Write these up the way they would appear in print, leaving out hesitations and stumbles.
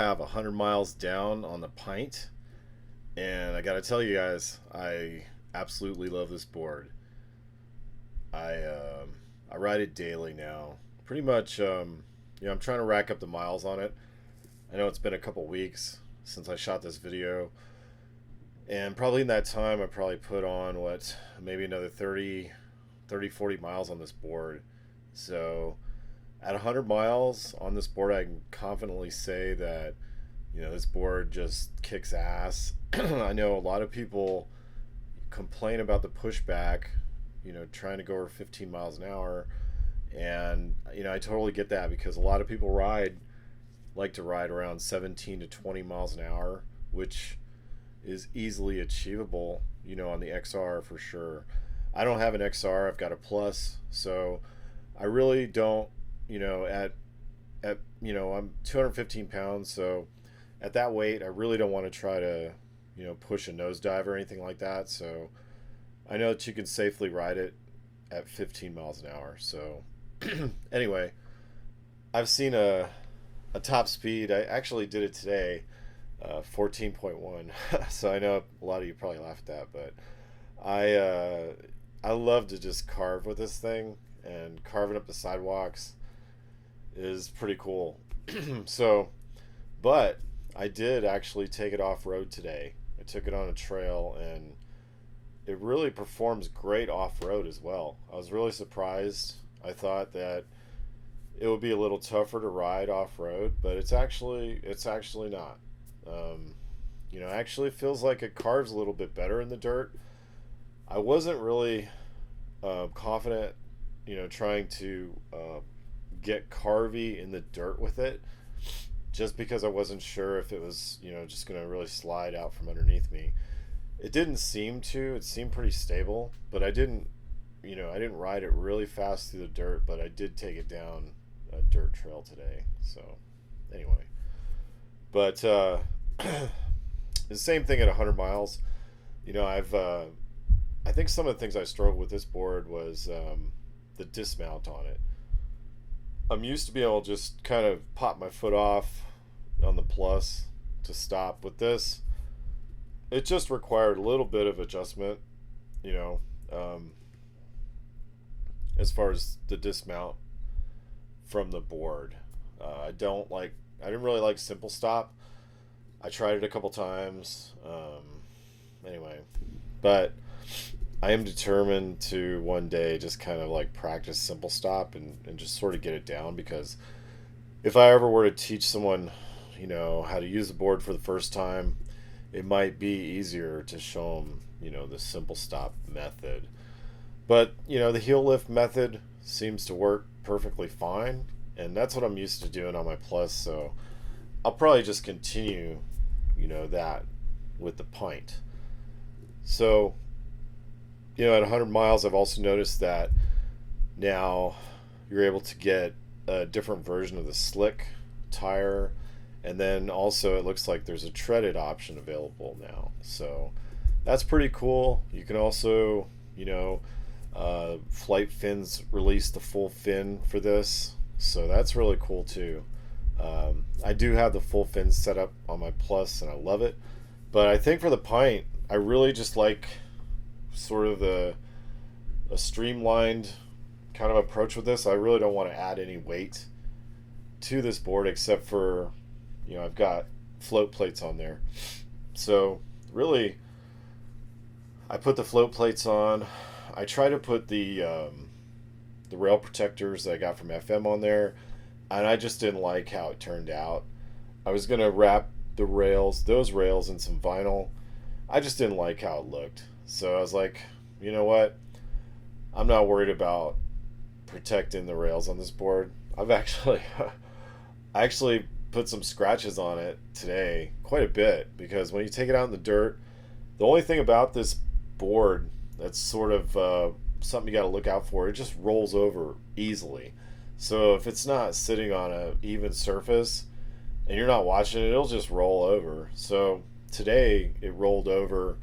have 100 miles down on the Pint, and I gotta tell you guys, I absolutely love this board. I um, I ride it daily now. Pretty much, I'm trying to rack up the miles on it. I know it's been a couple weeks since I shot this video, and probably in that time, I probably put on maybe another 40 miles on this board. So at 100 miles on this board, I can confidently say that this board just kicks ass. I know a lot of people complain about the pushback, trying to go over 15 miles an hour, and I totally get that because a lot of people like to ride around 17 to 20 miles an hour, which is easily achievable, on the XR for sure. I don't have an XR, I've got a Plus, so I really don't, I'm 215 pounds, so at that weight, I really don't want to try to, push a nosedive or anything like that. So I know that you can safely ride it at 15 miles an hour. So anyway, I've seen a top speed. I actually did it today, 14.1. So I know a lot of you probably laugh at that, but I uh, I love to just carve with this thing, and carving up the sidewalks is pretty cool. So, but I did actually take it off road today. I took it on a trail, and it really performs great off road as well. I was really surprised. I thought that it would be a little tougher to ride off road, but it's actually not. Actually, it feels like it carves a little bit better in the dirt. I wasn't really confident, trying to get carvy in the dirt with it, just because I wasn't sure if it was, just going to really slide out from underneath me. It didn't seem to. It seemed pretty stable, but I didn't ride it really fast through the dirt, but I did take it down a dirt trail today. So, anyway, but the same thing at 100 miles. I think some of the things I struggled with this board was the dismount on it. I'm used to being able to just kind of pop my foot off on the plus to stop. With this, it just required a little bit of adjustment, you know, um, as far as the dismount from the board. I didn't really like simple stop. I tried it a couple times. Anyway, but I am determined to one day just kind of like practice simple stop and just sort of get it down, because if I ever were to teach someone, how to use the board for the first time, it might be easier to show them, the simple stop method. But, the heel lift method seems to work perfectly fine, and that's what I'm used to doing on my Plus, so I'll probably just continue, that with the Pint. So, at 100 miles, I've also noticed that now you're able to get a different version of the slick tire, and then also it looks like there's a treaded option available now. So that's pretty cool. You can also, Flight Fins released the full fin for this, so that's really cool too. I do have the full fin set up on my Plus, and I love it. But I think for the Pint, I really just like sort of a streamlined kind of approach with this. I really don't want to add any weight to this board except for, I've got float plates on there. So really, I put the float plates on. I try to put the rail protectors that I got from FM on there, and I just didn't like how it turned out. I was gonna wrap those rails in some vinyl. I just didn't like how it looked. So I was like, you know what? I'm not worried about protecting the rails on this board. I've actually I actually put some scratches on it today, quite a bit, because when you take it out in the dirt, the only thing about this board that's sort of something you got to look out for, it just rolls over easily. So if it's not sitting on a even surface and you're not watching it, it'll just roll over. So today it rolled over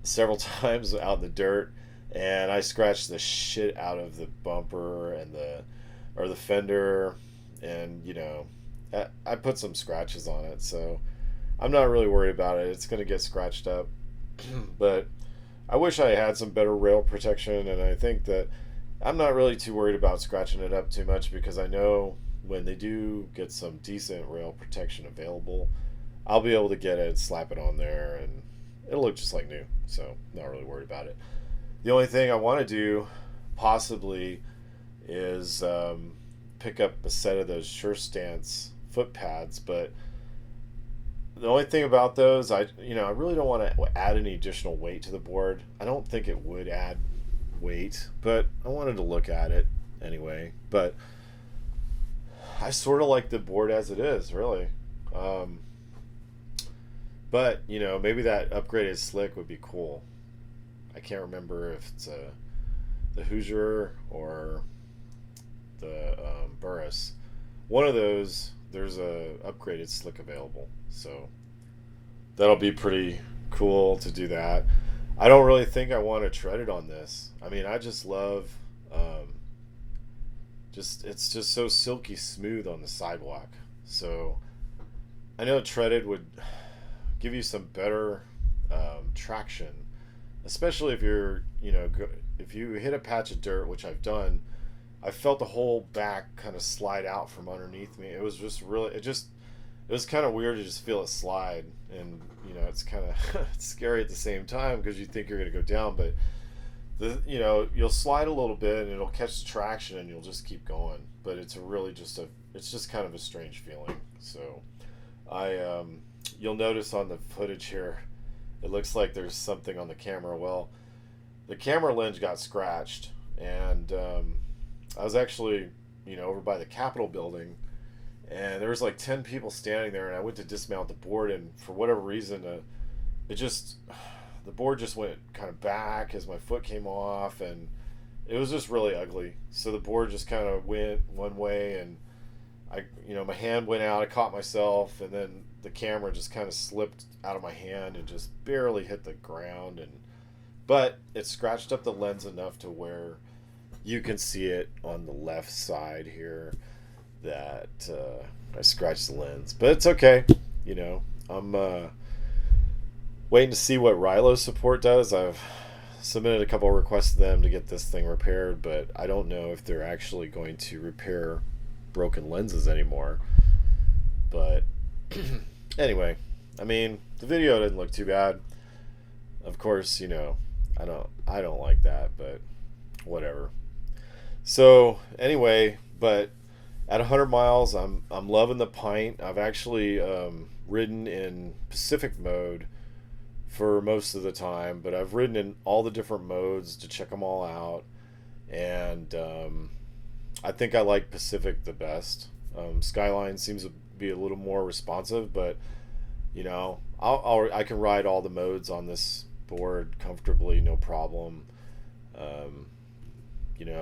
several times out in the dirt, and I scratched the shit out of the bumper and the fender, and I put some scratches on it, so I'm not really worried about it. It's gonna get scratched up, but I wish I had some better rail protection, and I think that I'm not really too worried about scratching it up too much because I know when they do get some decent rail protection available, I'll be able to get it, slap it on there, and it'll look just like new. So, not really worried about it. The only thing I want to do, possibly, is pick up a set of those Sure Stance foot pads. But the only thing about those, I really don't want to add any additional weight to the board. I don't think it would add weight, but I wanted to look at it anyway. But I sort of like the board as it is, really. Um, but maybe that upgraded slick would be cool. I can't remember if it's the Hoosier or the Burris. One of those, there's a upgraded slick available, so that'll be pretty cool to do that. I don't really think I want to tread it on this. I mean, I just love, just it's just so silky smooth on the sidewalk. So I know treaded would give you some better traction, especially if if you hit a patch of dirt, which I've done. I felt the whole back kind of slide out from underneath me. It was just really, it was kind of weird to just feel it slide, and it's kind of it's scary at the same time because you think you're going to go down, but you'll slide a little bit and it'll catch the traction and you'll just keep going. But it's just kind of a strange feeling. So you'll notice on the footage here, it looks like there's something on the camera. Well, the camera lens got scratched, and I was actually over by the Capitol building, and there was like 10 people standing there, and I went to dismount the board, and for whatever reason it just the board just went kind of back as my foot came off, and it was just really ugly. So the board just kind of went one way, and my hand went out, I caught myself, and then the camera just kind of slipped out of my hand and just barely hit the ground, but it scratched up the lens enough to where you can see it on the left side here that I scratched the lens. But it's okay. I'm waiting to see what Rilo support does. I've submitted a couple of requests to them to get this thing repaired, but I don't know if they're actually going to repair broken lenses anymore. But anyway, I mean, the video didn't look too bad. Of course, I don't like that, but whatever. So anyway, but at 100 miles, I'm loving the Pint. I've actually ridden in Pacific mode for most of the time, but I've ridden in all the different modes to check them all out, and I think I like Pacific the best. Skyline seems to be a little more responsive, but I can ride all the modes on this board comfortably, no problem.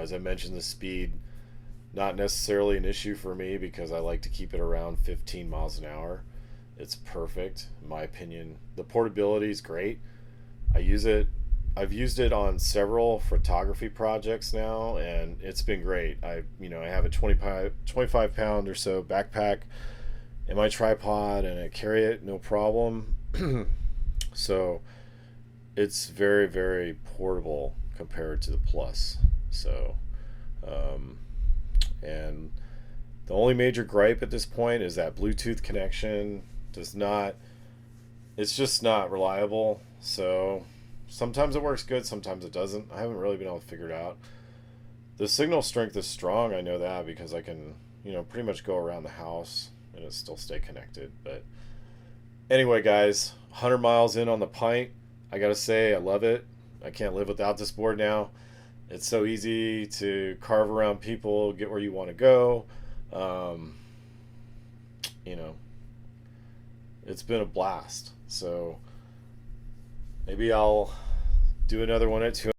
As I mentioned, the speed not necessarily an issue for me because I like to keep it around 15 miles an hour. It's perfect in my opinion. The portability is great. I use it. I've used it on several photography projects now, and it's been great. I have a 25 pound or so backpack and my tripod, and I carry it no problem. So it's very, very portable compared to the Plus. So and the only major gripe at this point is that Bluetooth connection it's just not reliable. So sometimes it works good, sometimes it doesn't. I haven't really been able to figure it out. The signal strength is strong, I know that, because I can pretty much go around the house and it still stay connected. But anyway, guys, 100 miles in on the Pint. I gotta say, I love it. I can't live without this board now. It's so easy to carve around people, get where you want to go. Um, you know, it's been a blast. So maybe I'll do another one at 200.